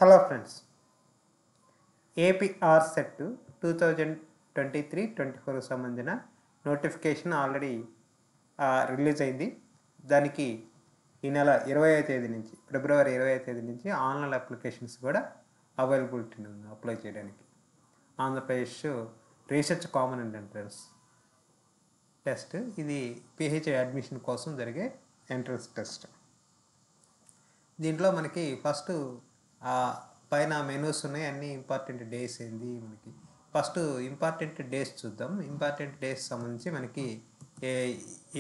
Hello friends, APR set 2023-24 సంబంధించిన notification already release అయింది. దానికి ఈ నెల 20వ తేదీ నుంచి ఫిబ్రవరి 20వ తేదీ నుంచి ఆన్లైన్ అప్లికేషన్స్ కూడా అవైలబిలిటీ ఉంది అప్లై చేయడానికి. Andhra Pradesh research common entrance test, ఇది పిహెచ్డి అడ్మిషన్ కోసం జరిగే ఎంట్రన్స్ టెస్ట్. దీంట్లో మనకి ఫస్ట్ పైన మెనూస్ ఉన్నాయి, అన్ని ఇంపార్టెంట్ డేస్ ఏంది. మనకి ఫస్ట్ ఇంపార్టెంట్ డేస్ చూద్దాం. ఇంపార్టెంట్ డేస్ సంబంధించి మనకి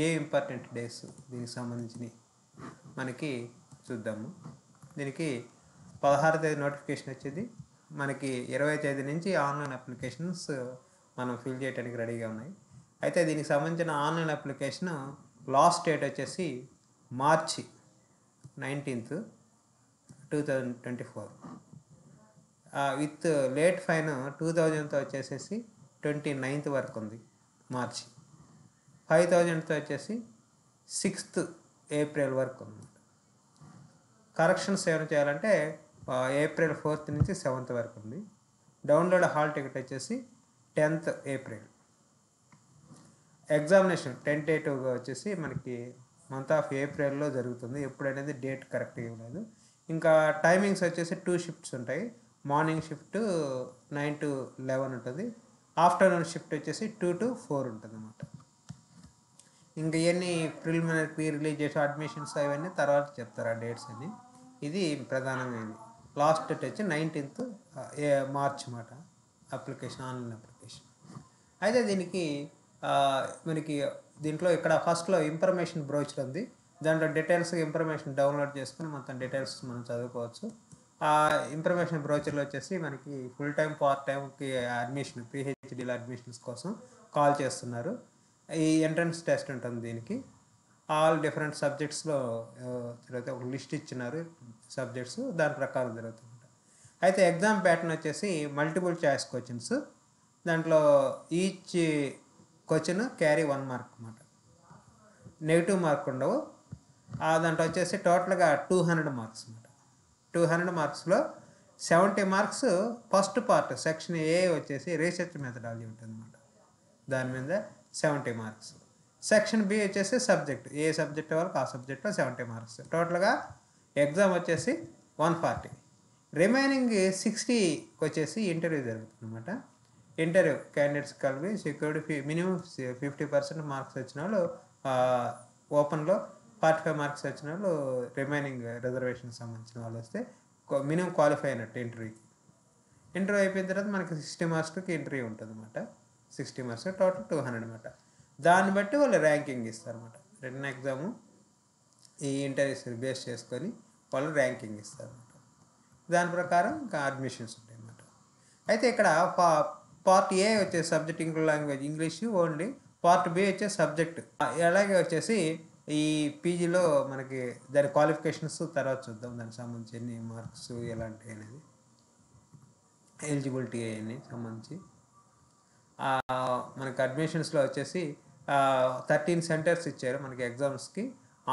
ఏ ఇంపార్టెంట్ డేస్ దీనికి సంబంధించి మనకి చూద్దాము. దీనికి 16వ తేదీ నోటిఫికేషన్ వచ్చేది. మనకి 20వ తేదీ నుంచి ఆన్లైన్ అప్లికేషన్స్ మనం ఫిల్ చేయడానికి రెడీగా ఉన్నాయి. అయితే దీనికి సంబంధించిన ఆన్లైన్ అప్లికేషన్ లాస్ట్ డేట్ వచ్చేసి మార్చి 19th, 2024 విత్ లేట్ ఫైన్ 2000తో వచ్చేసేసి 29th వరకు ఉంది మార్చి. 5000తో వచ్చేసి 6th ఏప్రిల్ వరకు ఉంది. కరెక్షన్స్ ఏమైనా చేయాలంటే ఏప్రిల్ 4th నుంచి 7th వరకు ఉంది. డౌన్లోడ్ హాల్ టికెట్ వచ్చేసి 10th ఏప్రిల్. ఎగ్జామినేషన్ టెంటేటివ్గా వచ్చేసి మనకి మంత్ ఆఫ్ ఏప్రిల్లో జరుగుతుంది. ఎప్పుడనేది డేట్ కరెక్ట్గా ఇవ్వలేదు. ఇంకా టైమింగ్స్ వచ్చేసి 2 షిఫ్ట్స్ ఉంటాయి. మార్నింగ్ షిఫ్ట్ 9 to 11 ఉంటుంది. ఆఫ్టర్నూన్ షిఫ్ట్ వచ్చేసి 2 to 4 ఉంటుంది అన్నమాట. ఇంకా ఇవన్నీ ప్రిలిమినరీ ప్రీ రిలీజ్ చేసి అడ్మిషన్స్ అవన్నీ తర్వాత చెప్తారు ఆ డేట్స్ అన్ని. ఇది ప్రధానమైనది. లాస్ట్ డేట్ వచ్చి 19th మార్చ్ అన్నమాట అప్లికేషన్, ఆన్లైన్ అప్లికేషన్. అయితే దీనికి మనకి దీంట్లో ఇక్కడ ఫస్ట్లో ఇన్ఫర్మేషన్ బ్రోచర్ ఉంది. దాంట్లో డీటెయిల్స్ ఇన్ఫర్మేషన్ డౌన్లోడ్ చేసుకుని మొత్తం డీటెయిల్స్ మనం చదువుకోవచ్చు. ఆ ఇన్ఫర్మేషన్ బ్రోచర్లో వచ్చేసి మనకి ఫుల్ టైం పార్ట్ టైంకి అడ్మిషన్, పిహెచ్డీల అడ్మిషన్స్ కోసం కాల్ చేస్తున్నారు. ఈ ఎంట్రన్స్ టెస్ట్ ఉంటుంది. దీనికి ఆల్ డిఫరెంట్ సబ్జెక్ట్స్లో ఒక లిస్ట్ ఇచ్చినారు సబ్జెక్ట్స్, దాని ప్రకారం జరుగుతుంది. అయితే ఎగ్జామ్ ప్యాటర్న్ వచ్చేసి మల్టిపుల్ చాయిస్ క్వశ్చన్స్. దాంట్లో ఈచ్ క్వశ్చన్ క్యారీ 1 మార్క్ అన్నమాట. నెగిటివ్ మార్క్ ఉండవు. దాంట్లో వచ్చేసి టోటల్గా 200 మార్క్స్ అన్నమాట. 200 మార్క్స్లో 70 మార్క్స్ ఫస్ట్ పార్ట్ సెక్షన్ ఏ వచ్చేసి రీసెర్చ్ మెథడాలజీ ఉంటుంది అన్నమాట. దాని మీద 70 మార్క్స్. సెక్షన్ బి వచ్చేసి సబ్జెక్ట్, ఏ సబ్జెక్ట్ వాళ్ళకి ఆ సబ్జెక్ట్లో 70 మార్క్స్. టోటల్గా ఎగ్జామ్ వచ్చేసి 140. రిమైనింగ్ 60కి వచ్చేసి ఇంటర్వ్యూ జరుగుతుంది అన్నమాట. ఇంటర్వ్యూ క్యాండిడేట్స్ కలిపి సెక్యూరిటీ మినిమం 50% మార్క్స్ వచ్చిన వాళ్ళు ఓపెన్లో, 45 మార్క్స్ వచ్చిన వాళ్ళు రిమైనింగ్ రిజర్వేషన్ సంబంధించిన వాళ్ళు వస్తే మినిమం క్వాలిఫై అయినట్టు ఇంటర్వ్యూకి. ఇంటర్వ్యూ అయిపోయిన తర్వాత మనకి 60 మార్క్స్కి ఇంటర్వ్యూ ఉంటుంది అన్నమాట. 60 మార్క్స్ టోటల్ 200 అన్నమాట. దాన్ని బట్టి వాళ్ళు ర్యాంకింగ్ ఇస్తారు అన్నమాట. రిటన్ ఎగ్జాము ఈ ఇంటర్వ్యూస్ బేస్ చేసుకొని వాళ్ళు ర్యాంకింగ్ ఇస్తారు అన్నమాట. దాని ప్రకారం ఇంకా అడ్మిషన్స్ ఉంటాయి అన్నమాట. అయితే ఇక్కడ పార్ట్ ఏ వచ్చే subject English language, English only. Part B వచ్చే సబ్జెక్ట్. అలాగే వచ్చేసి ఈ పీజీలో మనకి దాని క్వాలిఫికేషన్స్ తర్వాత చూద్దాం. దానికి సంబంధించి ఎన్ని మార్క్స్ ఎలాంటి అనేది, ఎలిజిబిలిటీ అవన్నీ సంబంధించి. మనకి అడ్మిషన్స్లో వచ్చేసి 13 సెంటర్స్ ఇచ్చారు మనకి ఎగ్జామ్స్కి.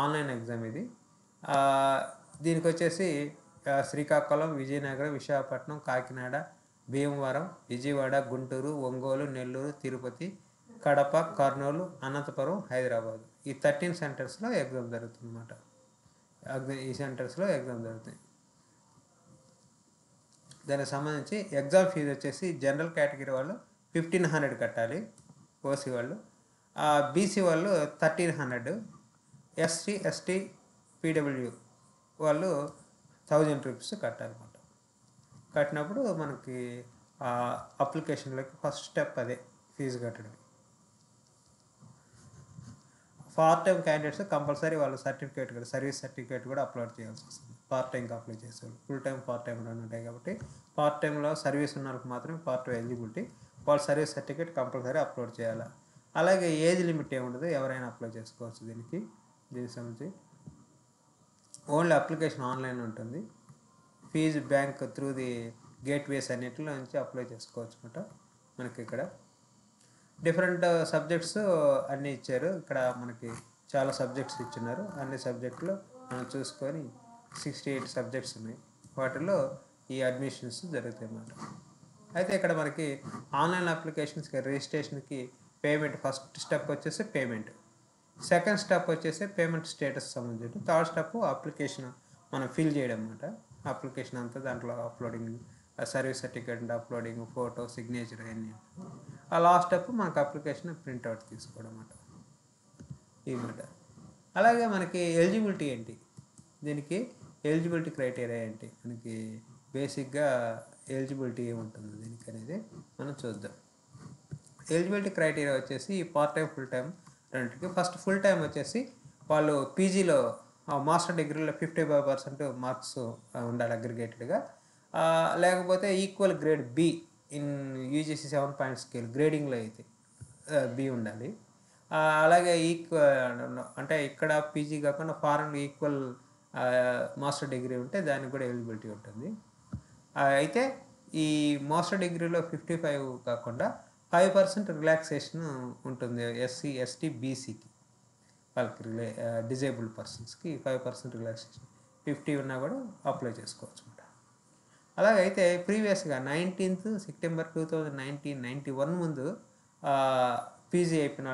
ఆన్లైన్ ఎగ్జామ్ ఇది. దీనికి వచ్చేసి శ్రీకాకుళం, విజయనగరం, విశాఖపట్నం, కాకినాడ, భీమవరం, విజయవాడ, గుంటూరు, ఒంగోలు, నెల్లూరు, తిరుపతి, కడప, కర్నూలు, అనంతపురం, హైదరాబాద్. ఈ 13 సెంటర్స్లో ఎగ్జామ్ జరుగుతుంది అన్నమాట. ఈ సెంటర్స్లో ఎగ్జామ్ జరుగుతాయి. దానికి సంబంధించి ఎగ్జామ్ ఫీజు వచ్చేసి జనరల్ కేటగిరీ వాళ్ళు 1500 కట్టాలి, ఓసీ వాళ్ళు. బీసీ వాళ్ళు 1300, ఎస్సీ, ఎస్టీ, పీడబ్ల్యూ వాళ్ళు 1000 రూపీస్ కట్టాలన్నమాట. కట్టినప్పుడు మనకి అప్లికేషన్లోకి ఫస్ట్ స్టెప్ అదే ఫీజు కట్టడం. పార్ట్ టైం క్యాండిడేట్స్ కంపల్సరీ వాళ్ళ సర్టిఫికేట్ కూడా, సర్వీస్ సర్టిఫికేట్ కూడా అప్లోడ్ చేయాల్సి వస్తుంది. పార్ట్ టైంకి అప్లై చేసేవాళ్ళు. ఫుల్ టైం పార్ట్ టైం రెండు ఉంటాయి కాబట్టి పార్ట్ టైంలో సర్వీస్ ఉన్న వాళ్ళకి మాత్రమే పార్ట్ టైం ఎలిజిబిలిటీ. వాళ్ళ సర్వీస్ సర్టిఫికేట్ కంపల్సరీ అప్లోడ్ చేయాలి. అలాగే ఏజ్ లిమిట్ ఏముండదు, ఎవరైనా అప్లై చేసుకోవచ్చు. దీనికి సంబంధించి ఓన్లీ అప్లికేషన్ ఆన్లైన్ ఉంటుంది. Fees bank through the gateways అన్నిటిలో నుంచి అప్లై చేసుకోవచ్చు అన్నమాట. మనకి ఇక్కడ డిఫరెంట్ సబ్జెక్ట్స్ అన్నీ ఇచ్చారు. ఇక్కడ మనకి చాలా సబ్జెక్ట్స్ ఇచ్చినారు. అన్ని సబ్జెక్టులు మనం చూసుకొని 68 సబ్జెక్ట్స్ ఉన్నాయి. వాటిలో ఈ అడ్మిషన్స్ జరుగుతాయి అన్నమాట. అయితే ఇక్కడ మనకి ఆన్లైన్ అప్లికేషన్స్కి రిజిస్ట్రేషన్కి పేమెంట్ ఫస్ట్ స్టెప్ వచ్చేసి పేమెంట్, సెకండ్ స్టెప్ వచ్చేసి పేమెంట్ స్టేటస్ సంబంధించి, థర్డ్ స్టెప్ అప్లికేషన్ మనం ఫిల్ చేయడం అన్నమాట. అప్లికేషన్ అంతా దాంట్లో uploading, service certificate uploading, photo, signature అన్నీ. ఆ లాస్ట్ స్టెప్ మనకు అప్లికేషన్ ప్రింట్అవుట్ తీసుకోవడం అన్నమాట. ఇన్నమాట. అలాగే మనకి ఎలిజిబిలిటీ ఏంటి, దీనికి ఎలిజిబిలిటీ క్రైటీరియా ఏంటి, మనకి బేసిక్గా ఎలిజిబిలిటీ ఏముంటుంది దీనికి అనేది మనం చూద్దాం. ఎలిజిబిలిటీ క్రైటీరియా వచ్చేసి పార్ట్ టైం, ఫుల్ టైం రెండింటికి. ఫస్ట్ ఫుల్ టైం వచ్చేసి వాళ్ళు పీజీలో మాస్టర్ డిగ్రీలో 55% మార్క్స్ ఉండాలి అగ్రిగేటెడ్గా, లేకపోతే equal grade B in UGC 7 point scale గ్రేడింగ్లో అయితే బి ఉండాలి. అలాగే అంటే ఇక్కడ పీజీ కాకుండా ఫారెన్ ఈక్వల్ మాస్టర్ డిగ్రీ ఉంటే దానికి కూడా ఎలిజిబిలిటీ ఉంటుంది. అయితే ఈ మాస్టర్ డిగ్రీలో 55 కాకుండా 5% రిలాక్సేషన్ ఉంటుంది ఎస్సీ, ఎస్టీ, బీసీకి, వాళ్ళకి డిజేబుల్డ్ పర్సన్స్కి 5% రిలాక్సేషన్, 50 ఉన్నా కూడా అప్లై చేసుకోవచ్చు అనమాట. అలాగైతే ప్రీవియస్గా 19th సెప్టెంబర్ 2091 ముందు పీజీ అయిపోయిన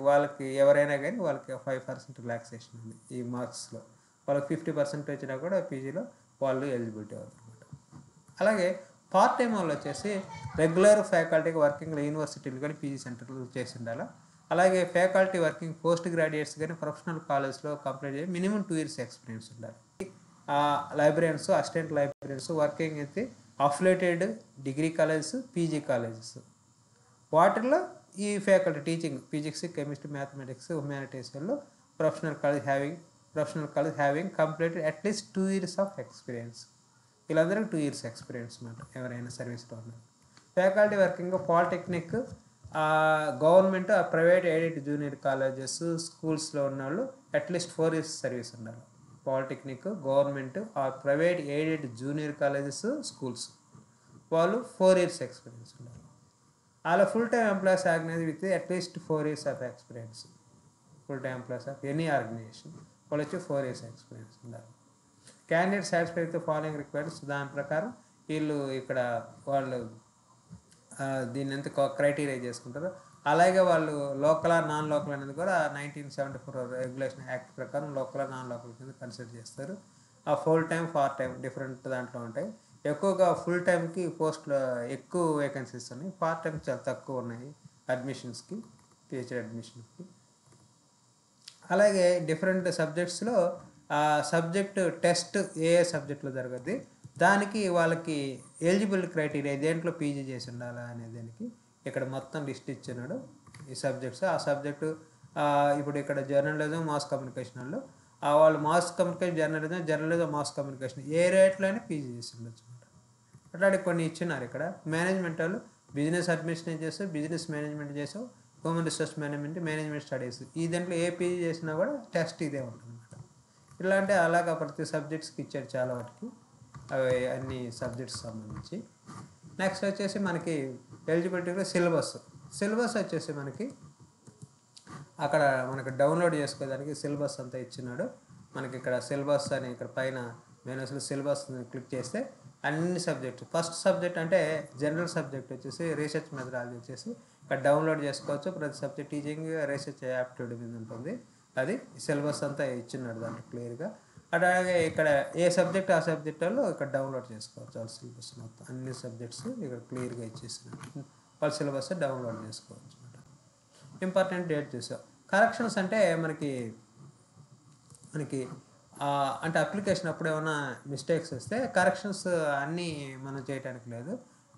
వాళ్ళకి ఎవరైనా కానీ వాళ్ళకి 5% రిలాక్సేషన్ ఉంది ఈ మార్క్స్లో. వాళ్ళకి 50% వచ్చినా కూడా పీజీలో వాళ్ళు ఎలిజిబిలిటీ అవుతుంది అనమాట. అలాగే పార్ట్ టైం వాళ్ళు వచ్చేసి రెగ్యులర్ ఫ్యాకల్టీకి వర్కింగ్ యూనివర్సిటీలు కానీ పీజీ సెంటర్లు చేసి ఉండాలి. అలాగే ఫ్యాకల్టీ వర్కింగ్ పోస్ట్ గ్రాడ్యుయేట్స్ కానీ ప్రొఫెషనల్ కాలేజ్లో కంప్లీట్ చేసి మినిమం 2 years ఎక్స్పీరియన్స్ ఉండాలి. లైబ్రరీన్స్, అసిస్టెంట్ లైబ్రరీన్స్ వర్కింగ్ అయితే affiliated degree colleges, PG colleges, వాటిల్లో ఈ faculty teaching physics, chemistry, mathematics, హ్యుమానిటీస్లో professional college having completed at least 2 years of experience. వీళ్ళందరికీ 2 years experience అన్నమాట ఎవరైనా సర్వీస్లో ఉన్నారు. Faculty working polytechnic, government, private aided junior colleges, స్కూల్స్లో ఉన్న వాళ్ళు అట్లీస్ట్ 4 years సర్వీస్ ఉండాలి. Polytechnic, government, private aided junior colleges, schools వాళ్ళు 4 years ఎక్స్పీరియన్స్ ఉండాలి. అలా full time employees organise with at least 4 years of experience. Full time employees of any organisation వాళ్ళు వచ్చి 4 years experience ఉండాలి. Candidate satisfy with following requirements, దాని ప్రకారం వీళ్ళు ఇక్కడ వాళ్ళు దీన్ని ఎంత క్రైటీరియా చేసుకుంటారు. అలాగే వాళ్ళు లోకల్, నాన్ లోకల్ అనేది కూడా 1974 రెగ్యులేషన్ యాక్ట్ ప్రకారం లోకల్, నాన్ లోకల్ కింద కన్సిడర్ చేస్తారు. ఆ full time, part time different దాంట్లో ఉంటాయి. ఎక్కువగా ఫుల్ టైంకి పోస్టులు ఎక్కువ వేకెన్సీస్ ఉన్నాయి, పార్ట్ టైం చాలా తక్కువ ఉన్నాయి అడ్మిషన్స్కి, పిహెచ్డి అడ్మిషన్కి. అలాగే డిఫరెంట్ సబ్జెక్ట్స్లో సబ్జెక్ట్ టెస్ట్ ఏ సబ్జెక్ట్లో జరుగుద్ది, దానికి వాళ్ళకి ఎలిజిబుల్ క్రైటీరియా దేంట్లో పీజీ చేసి ఉండాలా అనే దానికి ఇక్కడ మొత్తం లిస్ట్ ఇచ్చినాడు ఈ సబ్జెక్ట్స్. ఆ సబ్జెక్టు ఇప్పుడు ఇక్కడ జర్నలిజం, మాస్ కమ్యూనికేషన్ వాళ్ళు వాళ్ళు mass communication, journalism, mass communication ఏ రేట్లోనే పీజీ చేసి ఉండొచ్చు అనమాట. అట్లాంటి కొన్ని ఇచ్చినారు ఇక్కడ. మేనేజ్మెంట్ వాళ్ళు బిజినెస్ అడ్మినిస్ట్రేషన్ చేస్తావు, బిజినెస్ మేనేజ్మెంట్ చేసావు, హ్యూమన్ రిసోర్స్ మేనేజ్మెంట్ స్టడీస్, ఈ దాంట్లో ఏ పీజీ చేసినా కూడా టెస్ట్ ఇదే ఉంటుంది అనమాట. ఇలాంటి అలాగా ప్రతి సబ్జెక్ట్స్కి ఇచ్చాడు చాలా వాటికి, అవి అన్ని సబ్జెక్ట్స్ సంబంధించి. నెక్స్ట్ వచ్చేసి మనకి ఎలిజిబిలిటీలో సిలబస్ వచ్చేసి మనకి అక్కడ మనకి డౌన్లోడ్ చేసుకోవడానికి సిలబస్ అంతా ఇచ్చినాడు. మనకి ఇక్కడ సిలబస్ అని ఇక్కడ పైన మెనూస్లో సిలబస్ క్లిక్ చేస్తే అన్ని సబ్జెక్ట్స్, ఫస్ట్ సబ్జెక్ట్ అంటే జనరల్ సబ్జెక్ట్ వచ్చేసి రీసెర్చ్ మెథడాలజీ వచ్చేసి ఇక్కడ డౌన్లోడ్ చేసుకోవచ్చు. ప్రతి సబ్జెక్ట్ టీచింగ్, రీసెర్చ్ యాప్టిట్యూడ్ మీద ఉంటుంది. అది సిలబస్ అంతా ఇచ్చినాడు దాంట్లో క్లియర్గా. అలాగే ఇక్కడ ఏ సబ్జెక్ట్ ఆ సబ్జెక్ట్ వాళ్ళు ఇక్కడ డౌన్లోడ్ చేసుకోవచ్చు. వాళ్ళ సిలబస్ మొత్తం అన్ని సబ్జెక్ట్స్ ఇక్కడ క్లియర్గా ఇచ్చేసినారు. వాళ్ళ సిలబస్ డౌన్లోడ్ చేసుకోవచ్చు అనమాట. ఇంపార్టెంట్ డేట్ చూసాం. కరెక్షన్స్ అంటే మనకి అంటే అప్లికేషన్ అప్పుడు ఏమైనా మిస్టేక్స్ వస్తే కరెక్షన్స్ అన్నీ మనం చేయడానికి లేదు.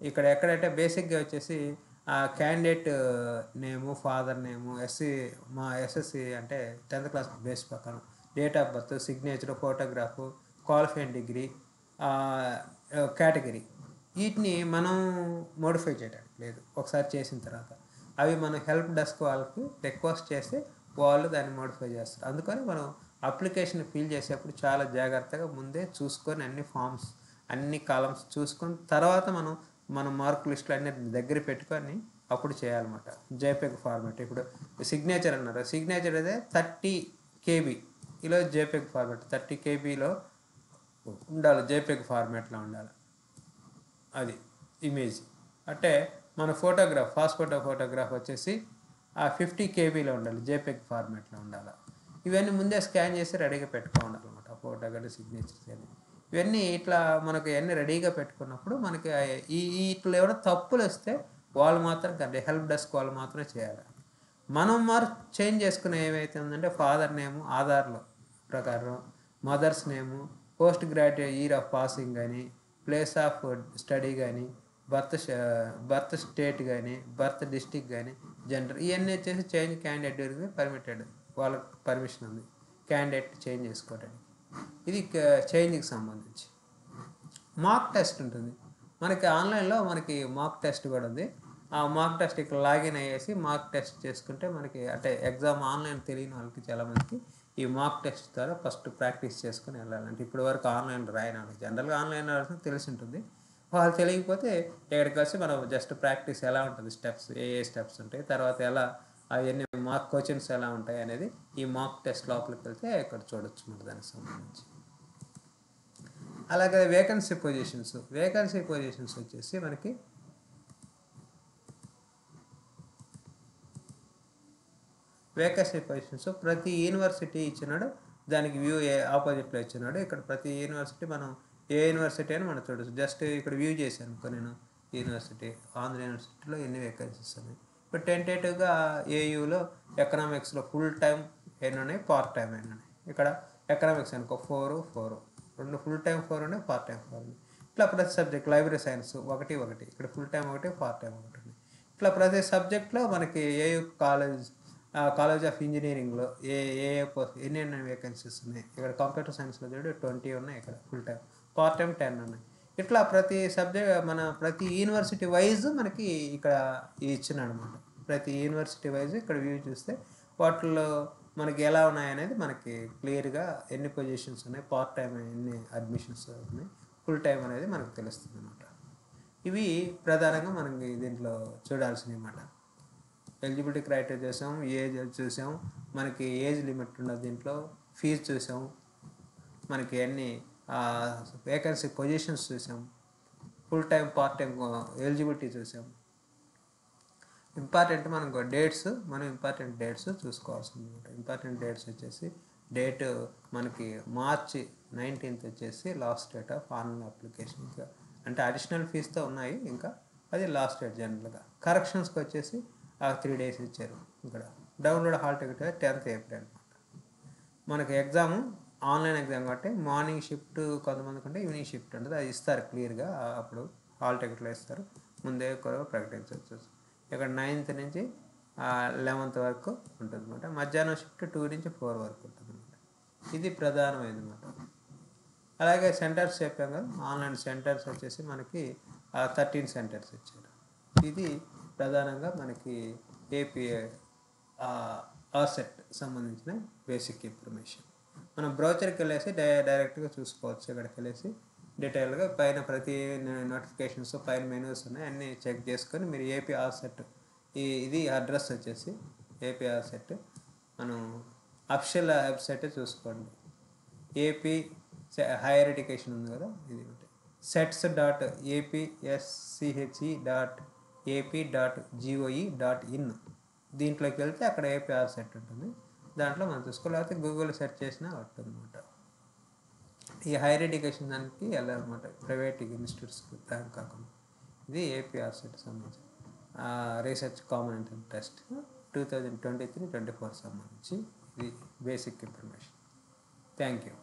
ఇక్కడ ఎక్కడైతే బేసిక్గా వచ్చేసి క్యాండిడేట్ నేము, ఫాదర్ నేము, మా ఎస్ఎస్సి అంటే 10th క్లాస్ బేస్ ప్రకారం, date of birth, signature, photograph, qualifying degree, category, వీటిని మనం మోడిఫై చేయడానికి లేదు. ఒకసారి చేసిన తర్వాత అవి మనం హెల్ప్ డెస్క్ వాళ్ళకి రిక్వెస్ట్ చేస్తే వాళ్ళు దాన్ని మోడిఫై చేస్తారు. అందుకని మనం అప్లికేషన్ ఫిల్ చేసేప్పుడు చాలా జాగ్రత్తగా ముందే చూసుకొని అన్ని ఫామ్స్, అన్ని కాలమ్స్ చూసుకొని తర్వాత మనం మార్క్ లిస్టులు అన్ని దగ్గర పెట్టుకొని అప్పుడు చేయాలన్నమాట. JPEG format. ఇప్పుడు సిగ్నేచర్ అన్నారు, సిగ్నేచర్ అదే 30 KB ఈలో జేపీఈజీ ఫార్మాట్ 30 KBలో ఉండాలి, జేపీఈజీ ఫార్మాట్లో ఉండాలి. అది ఇమేజ్. అంటే మన ఫోటోగ్రాఫ్ వచ్చేసి ఆ 50 కేబీలో ఉండాలి, జేపెగ్ ఫార్మాట్లో ఉండాలి. ఇవన్నీ ముందే స్కాన్ చేసి రెడీగా పెట్టుకోవాలన్నమాట, ఫోటో కానీ సిగ్నేచర్స్ కానీ. ఇవన్నీ ఇట్లా మనకి అన్నీ రెడీగా పెట్టుకున్నప్పుడు మనకి ఇట్లా ఏమైనా తప్పులు వస్తే వాళ్ళు మాత్రం కంటే హెల్ప్ డెస్క్ వాళ్ళు మాత్రమే చేయాలి. మనం చేంజ్ చేసుకునే ఏమైతే ఉందంటే ఫాదర్ నేము ఆధార్లో ప్రకారం, mother's name, post graduate year of passing కానీ, ప్లేస్ ఆఫ్ స్టడీ కానీ, బర్త్ స్టేట్ కానీ, బర్త్ డిస్టిక్ కానీ, జెండర్, ఇవన్నీ వచ్చేసి చేంజ్ క్యాండిడేట్ డ్యూరింగ్ పర్మిటెడ్, వాళ్ళకి పర్మిషన్ ఉంది క్యాండిడేట్ చేంజ్ చేసుకోవడానికి. ఇది చేంజ్కి సంబంధించి. మాక్ టెస్ట్ ఉంటుంది మనకి ఆన్లైన్లో, మనకి మాక్ టెస్ట్ కూడా ఉంది. ఆ మాక్ టెస్ట్ ఇక్కడ లాగిన్ అయ్యేసి మాక్ టెస్ట్ చేసుకుంటే మనకి అంటే ఎగ్జామ్ ఆన్లైన్ తెలియని వాళ్ళకి చాలామందికి ఈ మాక్ టెస్ట్ ద్వారా ఫస్ట్ ప్రాక్టీస్ చేసుకుని వెళ్ళాలంటే, ఇప్పటి వరకు ఆన్లైన్ రాయని వాళ్ళకి జనరల్గా ఆన్లైన్ రాసిన తెలిసి ఉంటుంది. వాళ్ళు తెలియకపోతే ఇక్కడికి వచ్చి మనం జస్ట్ ప్రాక్టీస్ ఎలా ఉంటుంది, స్టెప్స్ ఏ స్టెప్స్ ఉంటాయి, తర్వాత ఎలా అవన్నీ మాక్ క్వశ్చన్స్ ఎలా ఉంటాయి అనేది ఈ మాక్ టెస్ట్ లోపలికి వెళ్తే ఇక్కడ చూడొచ్చు మన దానికి సంబంధించి. అలాగే వేకెన్సీ పొజిషన్స్ వచ్చేసి మనకి వేకెన్సీ పొజిషన్స్ ప్రతి యూనివర్సిటీ ఇచ్చినాడు, దానికి వ్యూ ఆపోజిట్లో ఇచ్చినాడు. ఇక్కడ ప్రతి యూనివర్సిటీ మనం ఏ యూనివర్సిటీ అని మనం చూడవచ్చు. జస్ట్ ఇక్కడ వ్యూ చేశాను నేను యూనివర్సిటీ, ఆంధ్ర యూనివర్సిటీలో ఎన్ని వేకెన్సీస్ ఉన్నాయి. ఇప్పుడు టెంటేటివ్గా ఏయూలో ఎకనామిక్స్లో ఫుల్ టైం ఎన్ని ఉన్నాయి, పార్ట్ టైం ఎన్ని ఉన్నాయి. ఇక్కడ ఎకనామిక్స్ అనుకో 4 2 ఫుల్ టైం 4 ఉన్నాయి, పార్ట్ టైం 4 ఉన్నాయి. ఇట్లా ప్రతి సబ్జెక్ట్, లైబ్రరీ సైన్స్ 1 ఇక్కడ ఫుల్ టైం 1, పార్ట్ టైం 1 ఉంది. ఇట్లా ప్రతి సబ్జెక్ట్లో మనకి ఏయూ కాలేజ్ ఆఫ్ ఇంజనీరింగ్లో ఎన్ని వేకెన్సీస్ ఉన్నాయి. ఇక్కడ కంప్యూటర్ సైన్స్లో చూడు 20 ఉన్నాయి, ఇక్కడ ఫుల్ టైం, పార్ట్ టైం 10 ఉన్నాయి. ఇట్లా ప్రతి సబ్జెక్ట్ ప్రతి యూనివర్సిటీ వైజ్ మనకి ఇక్కడ ఇచ్చినాడు అనమాట. ప్రతి యూనివర్సిటీ వైజ్ ఇక్కడ వ్యూ చూస్తే వాటిల్లో మనకి ఎలా ఉన్నాయనేది మనకి క్లియర్గా ఎన్ని పొజిషన్స్ ఉన్నాయి, పార్ట్ టైం ఎన్ని అడ్మిషన్స్ ఉన్నాయి, ఫుల్ టైం అనేది మనకు తెలుస్తుంది అనమాట. ఇవి ప్రధానంగా మనకి దీంట్లో చూడాల్సినవి అన్నమాట. ఎలిజిబిలిటీ క్రైటీరియా చూసాం, ఏజ్ చూసాం, మనకి ఏజ్ లిమిట్ ఉన్నది, దీంట్లో ఫీజు చూసాం, మనకి అన్ని వేకెన్సీ పొజిషన్స్ చూసాం, full time part time eligibility చూసాం. ఇంపార్టెంట్ మనకు ఇంపార్టెంట్ డేట్స్ చూసుకోవాల్సింది అనమాట. ఇంపార్టెంట్ డేట్స్ వచ్చేసి డేట్ మనకి March 19 వచ్చేసి last date of online application. ఇంకా అంటే అడిషనల్ ఫీజుతో ఉన్నాయి, ఇంకా అది లాస్ట్ డేట్. జనరల్గా కరెక్షన్స్కి వచ్చేసి 3 days ఇచ్చారు. ఇక్కడ download hall ticket 10th April అనమాట. మనకి ఎగ్జామ్ ఆన్లైన్ ఎగ్జామ్ కాబట్టి మార్నింగ్ షిఫ్ట్ కొంతమందికి ఉంటే ఈవినింగ్ షిఫ్ట్ ఉంటుంది, అది ఇస్తారు క్లియర్గా. అప్పుడు హాల్ టికెట్లో ఇస్తారు, ముందే ప్రకటించవచ్చు. ఇక్కడ 9th నుంచి 11th వరకు ఉంటుంది అనమాట. మధ్యాహ్నం షిఫ్ట్ 2 నుంచి 4 వరకు ఉంటుంది అనమాట. ఇది ప్రధానమైనది అనమాట. అలాగే సెంటర్స్ చెప్పాం కదా, ఆన్లైన్ సెంటర్స్ వచ్చేసి మనకి 13 సెంటర్స్ ఇచ్చారు. ఇది ప్రధానంగా మనకి ఏపీ ఆసెట్ సంబంధించిన బేసిక్ ఇన్ఫర్మేషన్. మనం బ్రౌచర్కి వెళ్ళేసి డైరెక్ట్గా చూసుకోవచ్చు. ఇక్కడికి వెళ్ళేసి డీటెయిల్గా పైన ప్రతి నోటిఫికేషన్స్ పైన మెనూస్ ఉన్నాయి, అన్నీ చెక్ చేసుకొని మీరు ఏపీ ఆసెట్ ఇది అడ్రస్ వచ్చేసి ఏపీ ఆసెట్ మనం అఫిషియల్ వెబ్సైట్ చూసుకోండి. ఏపీ హైయర్ ఎడ్యుకేషన్ ఉంది కదా, ఇది sets.apsche.ap.goe.in దీంట్లోకి వెళ్తే అక్కడ ఏపీ ఆసెట్ ఉంటుంది, దాంట్లో మనం చూసుకోవాలి. లేకపోతే గూగుల్ సెర్చ్ చేసినా ఉంటుంది అనమాట. ఈ హైయర్ ఎడ్యుకేషన్ దానికి వెళ్ళాలన్నమాట, ప్రైవేట్ ఇన్స్టిట్యూట్స్కి దానికి కాకుండా. ఇది ఏపీ ఆసెట్ సంబంధించి రీసెర్చ్ కామన్ ఎంట్రన్స్ టెస్ట్ 2023-24 సంబంధించి ఇది బేసిక్ ఇన్ఫర్మేషన్. Thank you.